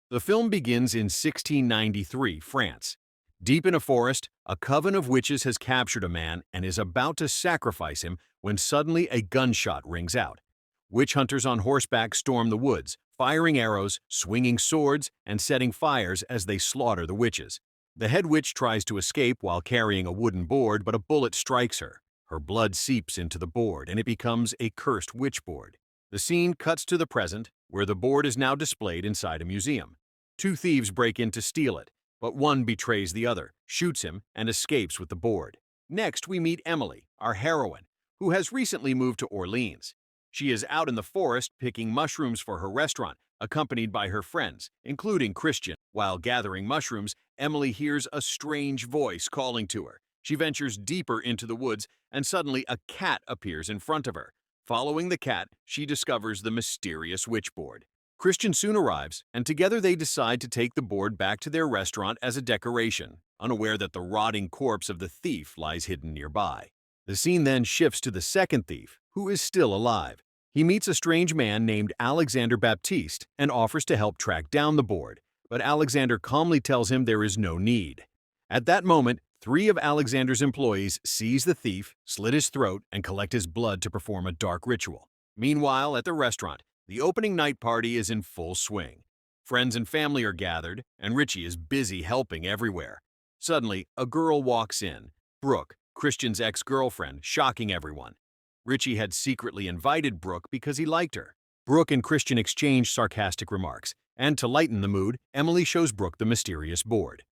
The film begins in 1693, France. Deep in a forest, a coven of witches has captured a man and is about to sacrifice him when suddenly a gunshot rings out. Witch hunters on horseback storm the woods, firing arrows, swinging swords, and setting fires as they slaughter the witches. The head witch tries to escape while carrying a wooden board, but a bullet strikes her. Her blood seeps into the board, and it becomes a cursed witchboard. The scene cuts to the present, where the board is now displayed inside a museum. Two thieves break in to steal it, but one betrays the other, shoots him, and escapes with the board. Next, we meet Emily, our heroine, who has recently moved to Orleans. She is out in the forest picking mushrooms for her restaurant, accompanied by her friends, including Christian. While gathering mushrooms, Emily hears a strange voice calling to her. She ventures deeper into the woods, and suddenly a cat appears in front of her. Following the cat, she discovers the mysterious witchboard. Christian soon arrives, and together they decide to take the board back to their restaurant as a decoration, unaware that the rotting corpse of the thief lies hidden nearby. The scene then shifts to the second thief, who is still alive. He meets a strange man named Alexander Baptiste and offers to help track down the board, but Alexander calmly tells him there is no need. At that moment, three of Alexander's employees seize the thief, slit his throat, and collect his blood to perform a dark ritual. Meanwhile, at the restaurant, the opening night party is in full swing. Friends and family are gathered, and Richie is busy helping everywhere. Suddenly, a girl walks in, Brooke, Christian's ex-girlfriend, shocking everyone. Richie had secretly invited Brooke because he liked her. Brooke and Christian exchange sarcastic remarks, and to lighten the mood, Emily shows Brooke the mysterious board.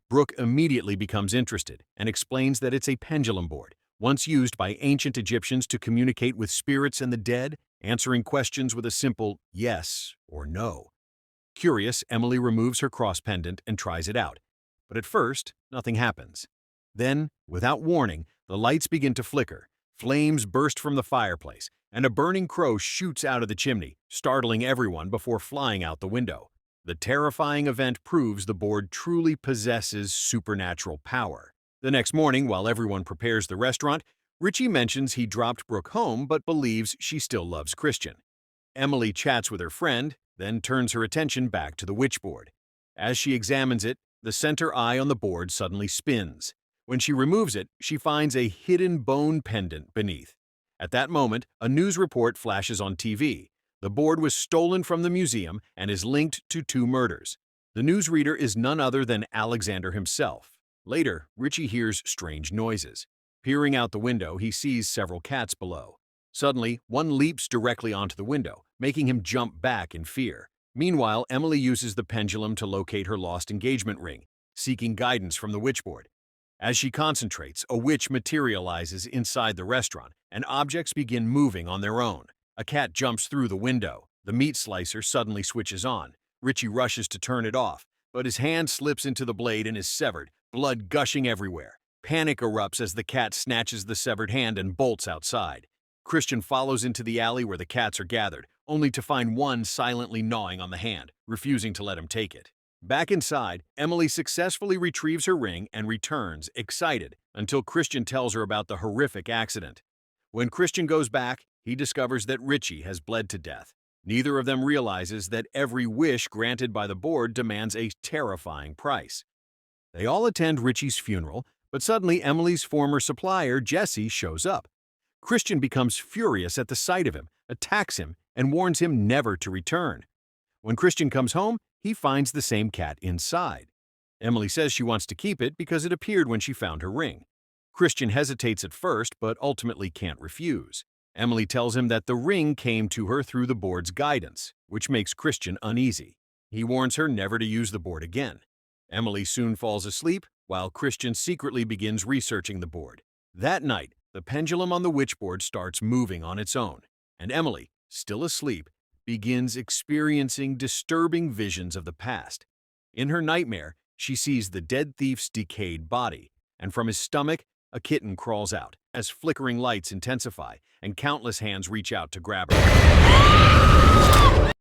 Brooke immediately becomes interested and explains that it's a pendulum board, once used by ancient Egyptians to communicate with spirits and the dead, answering questions with a simple yes or no. Curious, Emily removes her cross pendant and tries it out. But at first, nothing happens. Then, without warning, the lights begin to flicker, flames burst from the fireplace, and a burning crow shoots out of the chimney, startling everyone before flying out the window. The terrifying event proves the board truly possesses supernatural power. The next morning, while everyone prepares the restaurant, Richie mentions he dropped Brooke home but believes she still loves Christian. Emily chats with her friend, then turns her attention back to the witchboard. As she examines it, the center eye on the board suddenly spins. When she removes it, she finds a hidden bone pendant beneath. At that moment, a news report flashes on TV. The board was stolen from the museum and is linked to two murders. The newsreader is none other than Alexander himself. Later, Richie hears strange noises. Peering out the window, he sees several cats below. Suddenly, one leaps directly onto the window, making him jump back in fear. Meanwhile, Emily uses the pendulum to locate her lost engagement ring, seeking guidance from the witchboard. As she concentrates, a witch materializes inside the restaurant, and objects begin moving on their own. A cat jumps through the window. The meat slicer suddenly switches on. Richie rushes to turn it off, but his hand slips into the blade and is severed, blood gushing everywhere. Panic erupts as the cat snatches the severed hand and bolts outside. Christian follows into the alley where the cats are gathered, only to find one silently gnawing on the hand, refusing to let him take it. Back inside, Emily successfully retrieves her ring and returns, excited, until Christian tells her about the horrific accident. When Christian goes back, he discovers that Richie has bled to death. Neither of them realizes that every wish granted by the board demands a terrifying price. They all attend Richie's funeral, but suddenly Emily's former supplier, Jesse, shows up. Christian becomes furious at the sight of him, attacks him, and warns him never to return. When Christian comes home, he finds the same cat inside. Emily says she wants to keep it because it appeared when she found her ring. Christian hesitates at first, but ultimately can't refuse. Emily tells him that the ring came to her through the board's guidance, which makes Christian uneasy. He warns her never to use the board again. Emily soon falls asleep, while Christian secretly begins researching the board. That night, the pendulum on the witchboard starts moving on its own, and Emily, still asleep, begins experiencing disturbing visions of the past. In her nightmare, she sees the dead thief's decayed body, and from his stomach, a kitten crawls out, as flickering lights intensify and countless hands reach out to grab her.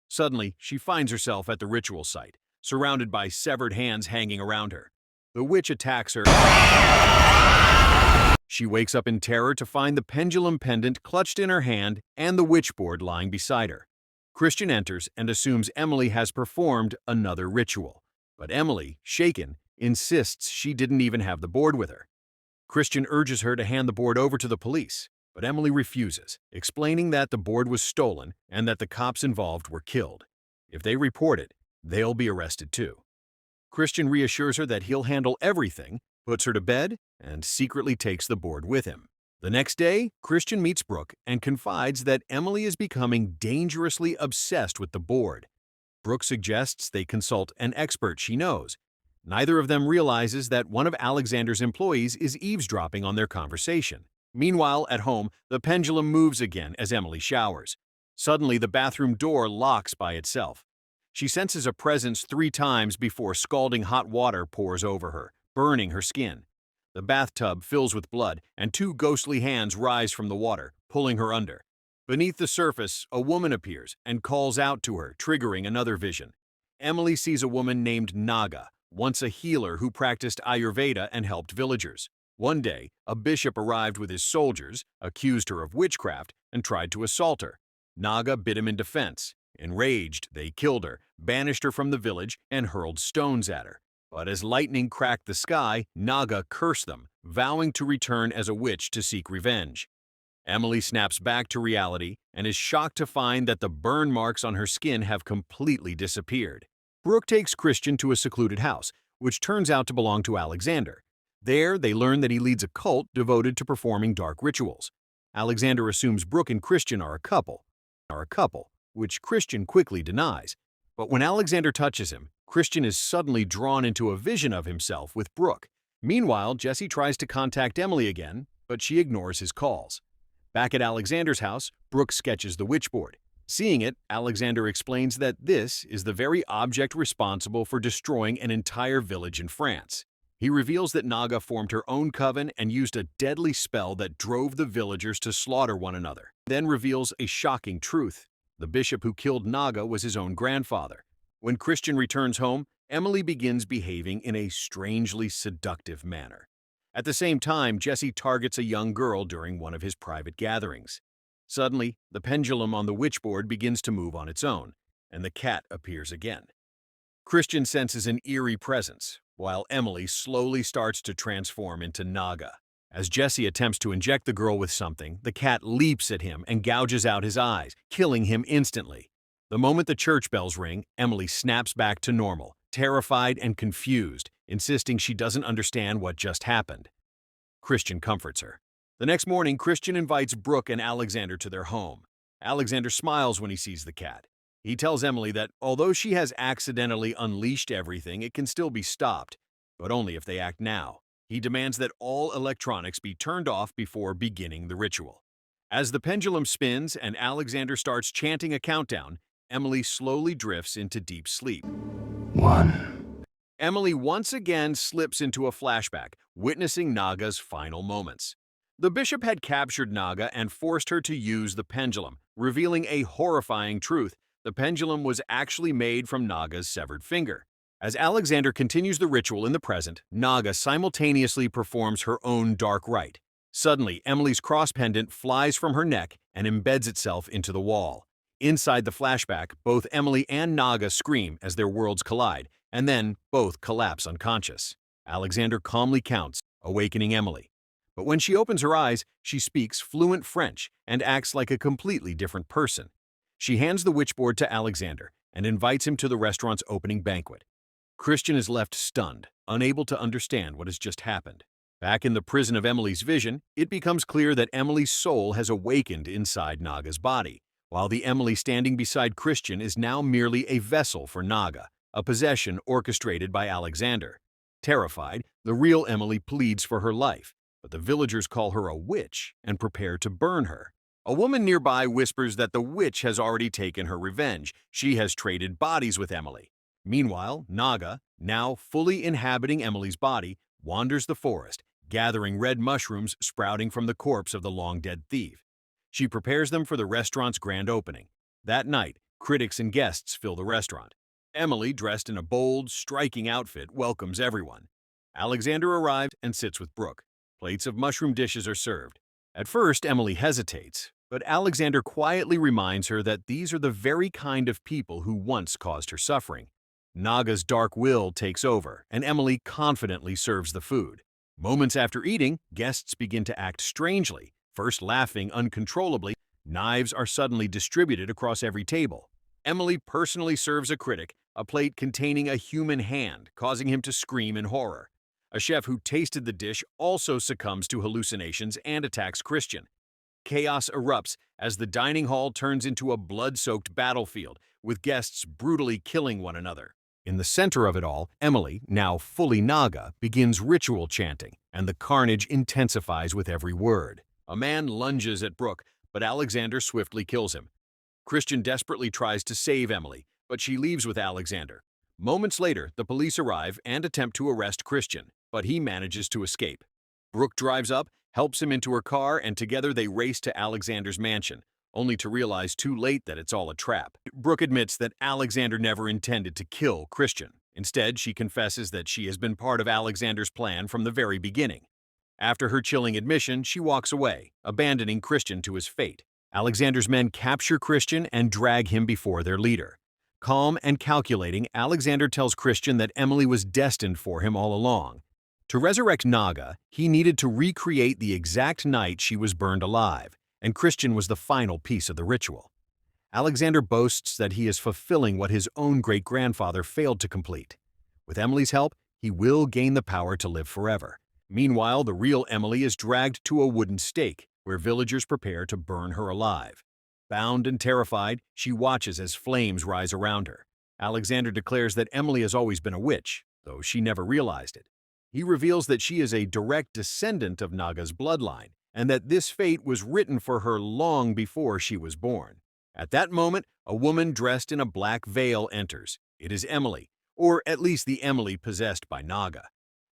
Suddenly, she finds herself at the ritual site, surrounded by severed hands hanging around her. The witch attacks her. She wakes up in terror to find the pendulum pendant clutched in her hand and the witchboard lying beside her. Christian enters and assumes Emily has performed another ritual. But Emily, shaken, insists she didn't even have the board with her. Christian urges her to hand the board over to the police, but Emily refuses, explaining that the board was stolen and that the cops involved were killed. If they report it, they'll be arrested too. Christian reassures her that he'll handle everything, puts her to bed, and secretly takes the board with him. The next day, Christian meets Brooke and confides that Emily is becoming dangerously obsessed with the board. Brooke suggests they consult an expert she knows. Neither of them realizes that one of Alexander's employees is eavesdropping on their conversation. Meanwhile, at home, the pendulum moves again as Emily showers. Suddenly, the bathroom door locks by itself. She senses a presence 3 times before scalding hot water pours over her, burning her skin. The bathtub fills with blood, and 2 ghostly hands rise from the water, pulling her under. Beneath the surface, a woman appears and calls out to her, triggering another vision. Emily sees a woman named Naga, once a healer who practiced Ayurveda and helped villagers. One day, a bishop arrived with his soldiers, accused her of witchcraft, and tried to assault her. Naga bit him in defense. Enraged, they killed her, banished her from the village, and hurled stones at her. But as lightning cracked the sky, Naga cursed them, vowing to return as a witch to seek revenge. Emily snaps back to reality and is shocked to find that the burn marks on her skin have completely disappeared. Brooke takes Christian to a secluded house, which turns out to belong to Alexander. There, they learn that he leads a cult devoted to performing dark rituals. Alexander assumes Brooke and Christian are a couple, which Christian quickly denies. But when Alexander touches him, Christian is suddenly drawn into a vision of himself with Brooke. Meanwhile, Jesse tries to contact Emily again, but she ignores his calls. Back at Alexander's house, Brooke sketches the witchboard. Seeing it, Alexander explains that this is the very object responsible for destroying an entire village in France. He reveals that Naga formed her own coven and used a deadly spell that drove the villagers to slaughter one another. Then reveals a shocking truth. The bishop who killed Naga was his own grandfather. When Christian returns home, Emily begins behaving in a strangely seductive manner. At the same time, Jesse targets a young girl during one of his private gatherings. Suddenly, the pendulum on the witchboard begins to move on its own, and the cat appears again. Christian senses an eerie presence, while Emily slowly starts to transform into Naga. As Jesse attempts to inject the girl with something, the cat leaps at him and gouges out his eyes, killing him instantly. The moment the church bells ring, Emily snaps back to normal, terrified and confused, insisting she doesn't understand what just happened. Christian comforts her. The next morning, Christian invites Brooke and Alexander to their home. Alexander smiles when he sees the cat. He tells Emily that although she has accidentally unleashed everything, it can still be stopped, but only if they act now. He demands that all electronics be turned off before beginning the ritual. As the pendulum spins and Alexander starts chanting a countdown, Emily slowly drifts into deep sleep. 1. Emily once again slips into a flashback, witnessing Naga's final moments. The bishop had captured Naga and forced her to use the pendulum, revealing a horrifying truth. The pendulum was actually made from Naga's severed finger. As Alexander continues the ritual in the present, Naga simultaneously performs her own dark rite. Suddenly, Emily's cross pendant flies from her neck and embeds itself into the wall. Inside the flashback, both Emily and Naga scream as their worlds collide, and then both collapse unconscious. Alexander calmly counts, awakening Emily. But when she opens her eyes, she speaks fluent French and acts like a completely different person. She hands the witchboard to Alexander and invites him to the restaurant's opening banquet. Christian is left stunned, unable to understand what has just happened. Back in the prison of Emily's vision, it becomes clear that Emily's soul has awakened inside Naga's body, while the Emily standing beside Christian is now merely a vessel for Naga, a possession orchestrated by Alexander. Terrified, the real Emily pleads for her life, but the villagers call her a witch and prepare to burn her. A woman nearby whispers that the witch has already taken her revenge. She has traded bodies with Emily. Meanwhile, Naga, now fully inhabiting Emily's body, wanders the forest, gathering red mushrooms sprouting from the corpse of the long-dead thief. She prepares them for the restaurant's grand opening. That night, critics and guests fill the restaurant. Emily, dressed in a bold, striking outfit, welcomes everyone. Alexander arrives and sits with Brooke. Plates of mushroom dishes are served. At first, Emily hesitates, But Alexander quietly reminds her that these are the very kind of people who once caused her suffering. Naga's dark will takes over, and Emily confidently serves the food. Moments after eating, guests begin to act strangely, first laughing uncontrollably. Knives are suddenly distributed across every table. Emily personally serves a critic a plate containing a human hand, causing him to scream in horror. A chef who tasted the dish also succumbs to hallucinations and attacks Christian. Chaos erupts as the dining hall turns into a blood-soaked battlefield, with guests brutally killing one another. In the center of it all, Emily, now fully Naga, begins ritual chanting, and the carnage intensifies with every word. A man lunges at Brooke, but Alexander swiftly kills him. Christian desperately tries to save Emily, but she leaves with Alexander. Moments later, the police arrive and attempt to arrest Christian, but he manages to escape. Brooke drives up, helps him into her car, and together they race to Alexander's mansion, only to realize too late that it's all a trap. Brooke admits that Alexander never intended to kill Christian. Instead, she confesses that she has been part of Alexander's plan from the very beginning. After her chilling admission, she walks away, abandoning Christian to his fate. Alexander's men capture Christian and drag him before their leader. Calm and calculating, Alexander tells Christian that Emily was destined for him all along. To resurrect Naga, he needed to recreate the exact night she was burned alive, and Christian was the final piece of the ritual. Alexander boasts that he is fulfilling what his own great-grandfather failed to complete. With Emily's help, he will gain the power to live forever. Meanwhile, the real Emily is dragged to a wooden stake, where villagers prepare to burn her alive. Bound and terrified, she watches as flames rise around her. Alexander declares that Emily has always been a witch, though she never realized it. He reveals that she is a direct descendant of Naga's bloodline, and that this fate was written for her long before she was born. At that moment, a woman dressed in a black veil enters. It is Emily, or at least the Emily possessed by Naga.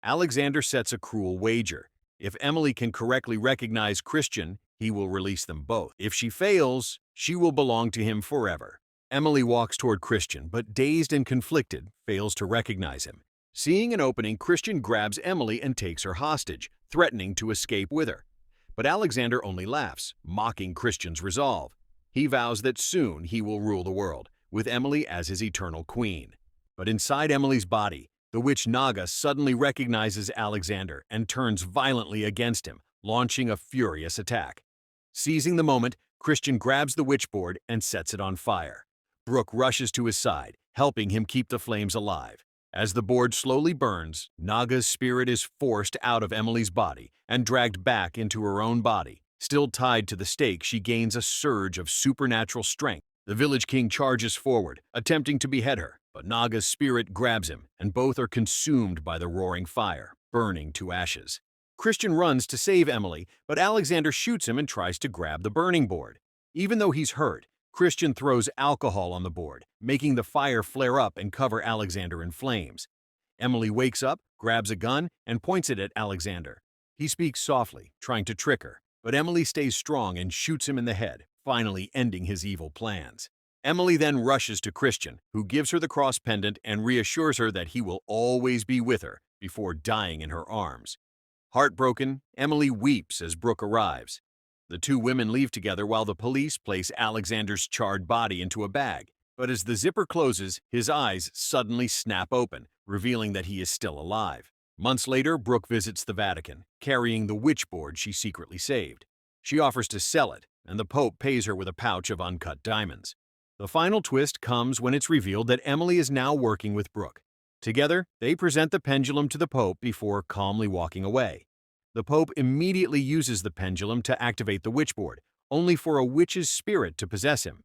Alexander sets a cruel wager. If Emily can correctly recognize Christian, he will release them both. If she fails, she will belong to him forever. Emily walks toward Christian, but dazed and conflicted, fails to recognize him. Seeing an opening, Christian grabs Emily and takes her hostage, threatening to escape with her. But Alexander only laughs, mocking Christian's resolve. He vows that soon he will rule the world, with Emily as his eternal queen. But inside Emily's body, the witch Naga suddenly recognizes Alexander and turns violently against him, launching a furious attack. Seizing the moment, Christian grabs the witchboard and sets it on fire. Brooke rushes to his side, helping him keep the flames alive. As the board slowly burns, Naga's spirit is forced out of Emily's body and dragged back into her own body. Still tied to the stake, she gains a surge of supernatural strength. The village king charges forward, attempting to behead her, but Naga's spirit grabs him, and both are consumed by the roaring fire, burning to ashes. Christian runs to save Emily, but Alexander shoots him and tries to grab the burning board. Even though he's hurt, Christian throws alcohol on the board, making the fire flare up and cover Alexander in flames. Emily wakes up, grabs a gun, and points it at Alexander. He speaks softly, trying to trick her, but Emily stays strong and shoots him in the head, finally ending his evil plans. Emily then rushes to Christian, who gives her the cross pendant and reassures her that he will always be with her before dying in her arms. Heartbroken, Emily weeps as Brooke arrives. The two women leave together while the police place Alexander's charred body into a bag. But as the zipper closes, his eyes suddenly snap open, revealing that he is still alive. Months later, Brooke visits the Vatican, carrying the witchboard she secretly saved. She offers to sell it, and the Pope pays her with a pouch of uncut diamonds. The final twist comes when it's revealed that Emily is now working with Brooke. Together, they present the pendulum to the Pope before calmly walking away. The Pope immediately uses the pendulum to activate the witchboard, only for a witch's spirit to possess him.